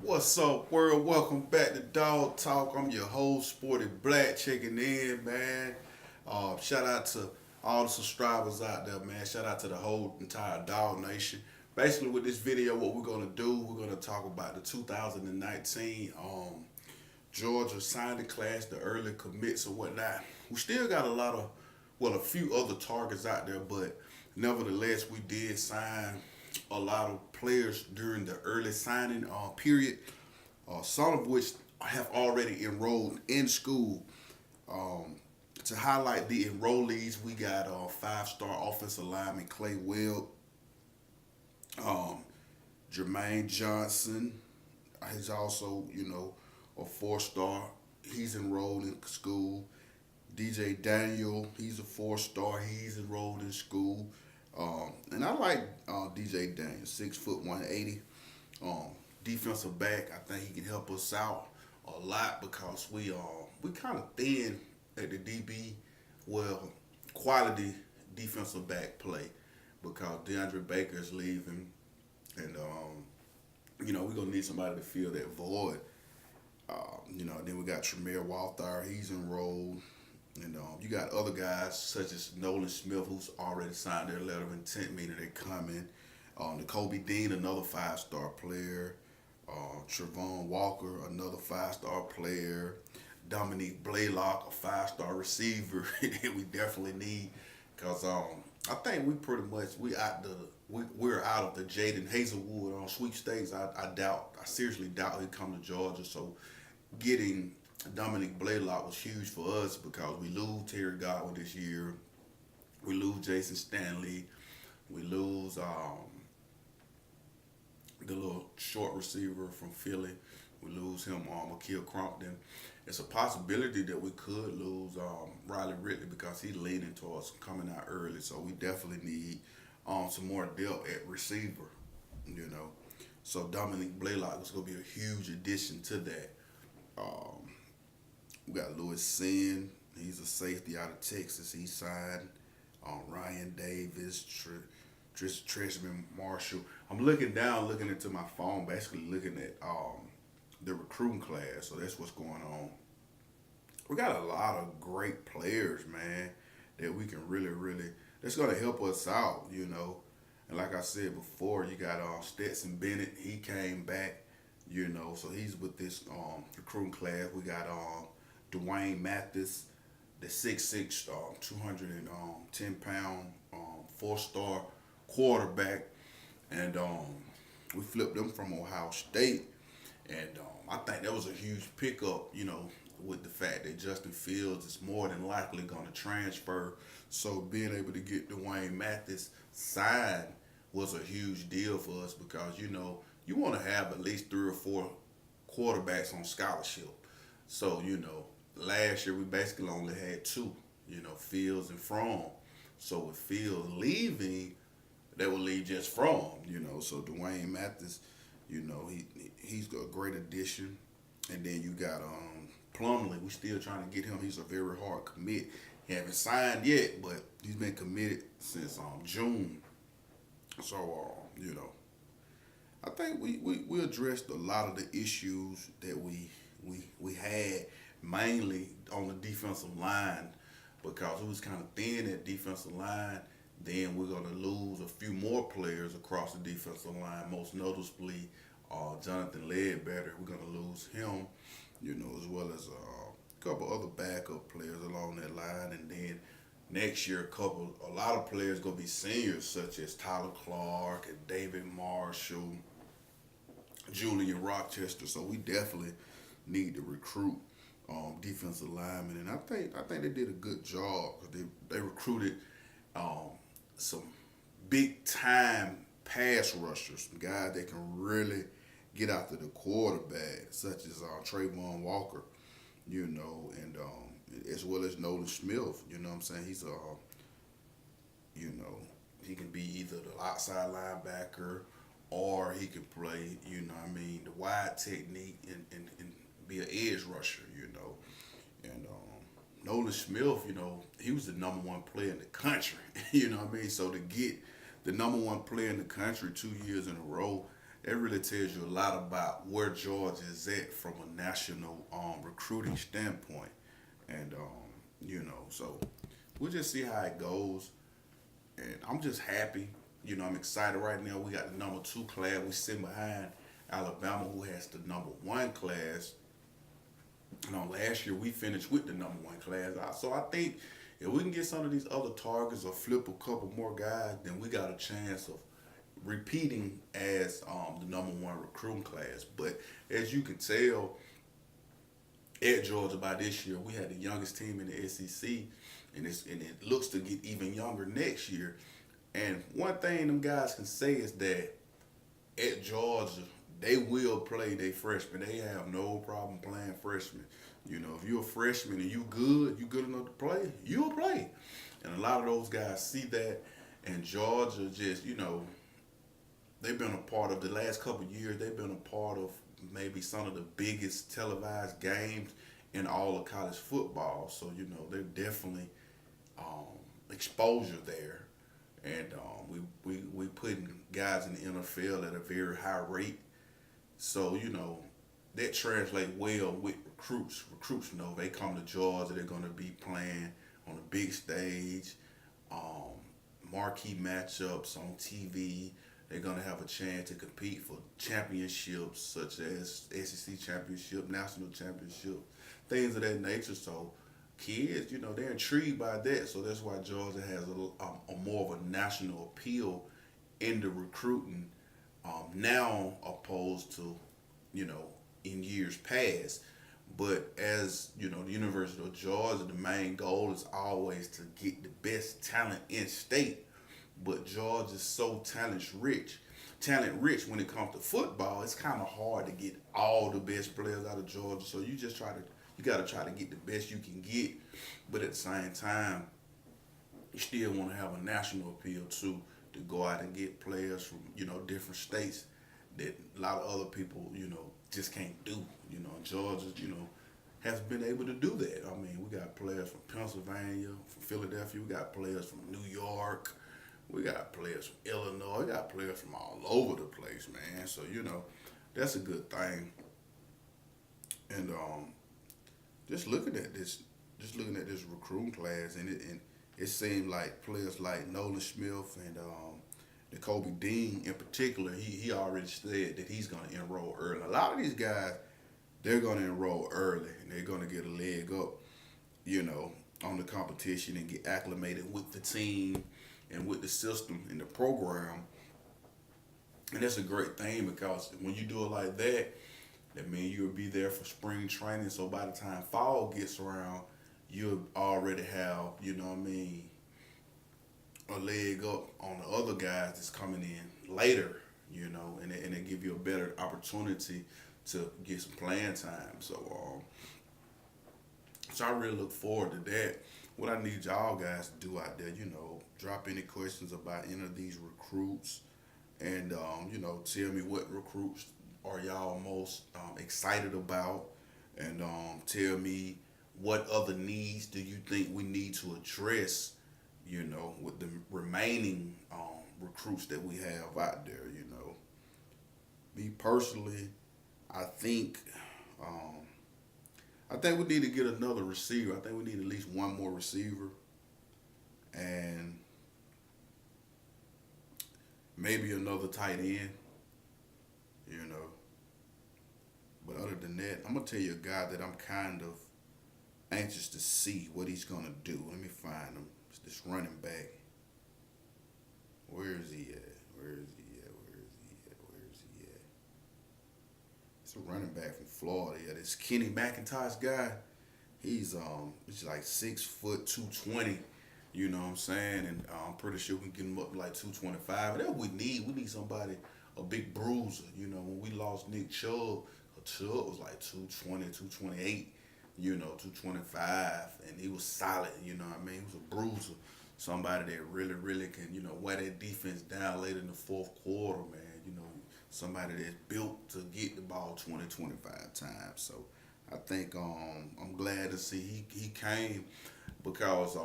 What's up, world? Welcome back to Dog Talk. I'm your host, Sporty Black, checking in, man. Shout out to all the subscribers out there, man. Shout out to the whole entire Dog Nation. Basically, with this video, what we're gonna do, we're gonna talk about the 2019 Georgia signing class, the early commits or whatnot. We still got a few other targets out there, but nevertheless, we did sign a lot of players during the early signing period, some of which have already enrolled in school. Um, to highlight the enrollees, we got five-star offensive lineman Clay Webb, um, Jermaine Johnson. He's also, a four-star. He's enrolled in school. DJ Daniel, he's a four-star. He's enrolled in school. And I like DJ Daniel, 6 foot 180. Um, Defensive back, I think he can help us out a lot because we kind of thin at the DB. Well, quality defensive back play because DeAndre Baker is leaving, and we're gonna need somebody to fill that void. Then we got Tremere Walther, he's enrolled. And you got other guys such as Nolan Smith, who's already signed their letter of intent, meaning they're coming. Kobe Dean, another five-star player. Trevon Walker, another five-star player. Dominique Blaylock, a five-star receiver that we definitely need. Because I think we're out of the Jaden Hazelwood on sweepstakes. I seriously doubt he'd come to Georgia. So getting Dominic Blaylock was huge for us because we lose Terry Godwin this year. We lose Jason Stanley. We lose the little short receiver from Philly. We lose him, Akil Crompton. It's a possibility that we could lose Riley Ridley because he's leaning towards coming out early. So we definitely need some more depth at receiver. So Dominic Blaylock is going to be a huge addition to that. We got Lewis Sin. He's a safety out of Texas. He signed. Ryan Davis, Trishman Marshall. I'm looking down, looking into my phone, basically looking at the recruiting class. So that's what's going on. We got a lot of great players, man, that we can really, that's going to help us out. And like I said before, you got Stetson Bennett. He came back, so he's with this recruiting class. We got Dwayne Mathis, the 6'6", 210-pound, four-star quarterback, and we flipped him from Ohio State, and I think that was a huge pickup, with the fact that Justin Fields is more than likely going to transfer. So being able to get Dwayne Mathis signed was a huge deal for us because, you want to have at least 3 or 4 quarterbacks on scholarship. So, last year we basically only had 2, Fields and Fromm. So with Fields leaving, that would leave just Fromm, So Dwayne Mathis, he's a great addition. And then you got Plumlee. We still trying to get him. He's a very hard commit. He haven't signed yet, but he's been committed since June. So I think we addressed a lot of the issues that we had, mainly on the defensive line, because it was kind of thin at defensive line. Then we're going to lose a few more players across the defensive line, most noticeably Jonathan Ledbetter. We're going to lose him, as well as a couple other backup players along that line. And then next year, a lot of players going to be seniors, such as Tyler Clark and David Marshall, Julian Rochester. So we definitely need to recruit defensive linemen, and I think they did a good job because they recruited some big time pass rushers, some guys that can really get after the quarterback, such as Trayvon Walker, and as well as Nolan Smith. You know what I'm saying? He's he can be either the outside linebacker or he can play, the wide technique and be an edge rusher, And Nolan Smith, he was the number 1 player in the country, So to get the number 1 player in the country 2 years in a row, that really tells you a lot about where Georgia is at from a national recruiting standpoint. And so we'll just see how it goes. And I'm just happy. I'm excited right now. We got the number two class. We sitting behind Alabama, who has the number one class. Last year we finished with the number one class. So I think if we can get some of these other targets or flip a couple more guys, then we got a chance of repeating as the number one recruiting class. But as you can tell, at Georgia by this year, we had the youngest team in the SEC, and it looks to get even younger next year. And one thing them guys can say is that at Georgia, they will play their freshmen. They have no problem playing freshmen. If you're a freshman and you good enough to play, you'll play. And a lot of those guys see that. And Georgia just, they've been a part of the last couple of years. They've been a part of maybe some of the biggest televised games in all of college football. So they're definitely exposure there, and we putting guys in the NFL at a very high rate. So that translates well with recruits. Recruits know they come to Georgia, they're going to be playing on a big stage, marquee matchups on TV. They're going to have a chance to compete for championships such as SEC championship, national championship, things of that nature. So kids, they're intrigued by that. So that's why Georgia has a more of a national appeal in the recruiting now opposed to, in years past. But as, the University of Georgia, the main goal is always to get the best talent in state. But Georgia's so talent rich when it comes to football. It's kind of hard to get all the best players out of Georgia. So you got to try to get the best you can get. But at the same time, you still want to have a national appeal too, to go out and get players from different states that a lot of other people just can't do. Georgia has been able to do that. I mean, we got players from Pennsylvania, from Philadelphia. We got players from New York. We got players from Illinois. We got players from all over the place, man. So that's a good thing. And just looking at this recruiting class, and it seemed like players like Nolan Smith and Kobe Dean in particular, he already said that he's going to enroll early. A lot of these guys, they're going to enroll early, and they're going to get a leg up, on the competition and get acclimated with the team and with the system and the program. And that's a great thing, because when you do it like that, that means you'll be there for spring training. So by the time fall gets around, you'll already have, a leg up on the other guys that's coming in later, and it give you a better opportunity to get some playing time. So I really look forward to that. What I need y'all guys to do out there, drop any questions about any of these recruits, and tell me what recruits are y'all most excited about, and tell me what other needs do you think we need to address, with the remaining recruits that we have out there. Me personally, I think we need to get another receiver. I think we need at least one more receiver, and maybe another tight end. But other than that, I'm gonna tell you a guy that I'm kind of anxious to see what he's gonna do. Let me find him. It's this running back. Where is he at? It's a running back from Florida. Yeah, this Kenny McIntosh guy. He's like 6 foot 220. You know what I'm saying? And I'm pretty sure we can get him up to like 225. And that's what we need. We need somebody, a big bruiser. When we lost Nick Chubb was like 220, 228, 225, and he was solid, He was a bruiser. Somebody that really, really can, wear that defense down late in the fourth quarter, man. Somebody that's built to get the ball 20, 25 times. So I think I'm glad to see he came, because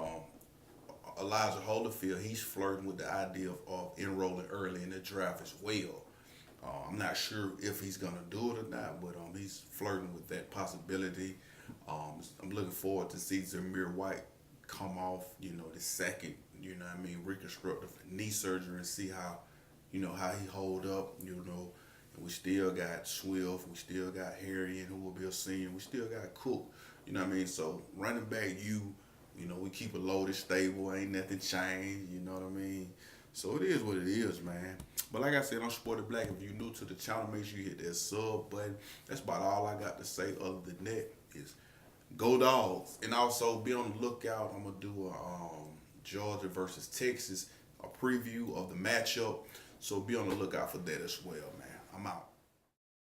Elijah Holyfield, he's flirting with the idea of enrolling early in the draft as well. I'm not sure if he's gonna do it or not, but he's flirting with that possibility. I'm looking forward to see Zamir White come off, the second, reconstructive knee surgery and see how, how he hold up. And we still got Swift, we still got Harriet, who will be a senior, we still got Cook. So running back, we keep it loaded, stable, ain't nothing changed. You know what I mean? So it is what it is, man. But like I said, I'm Sporty Black. If you're new to the channel, make sure you hit that sub button. That's about all I got to say. Other than that, is go Dogs, and also be on the lookout. I'm gonna do a Georgia versus Texas, a preview of the matchup. So be on the lookout for that as well, man. I'm out.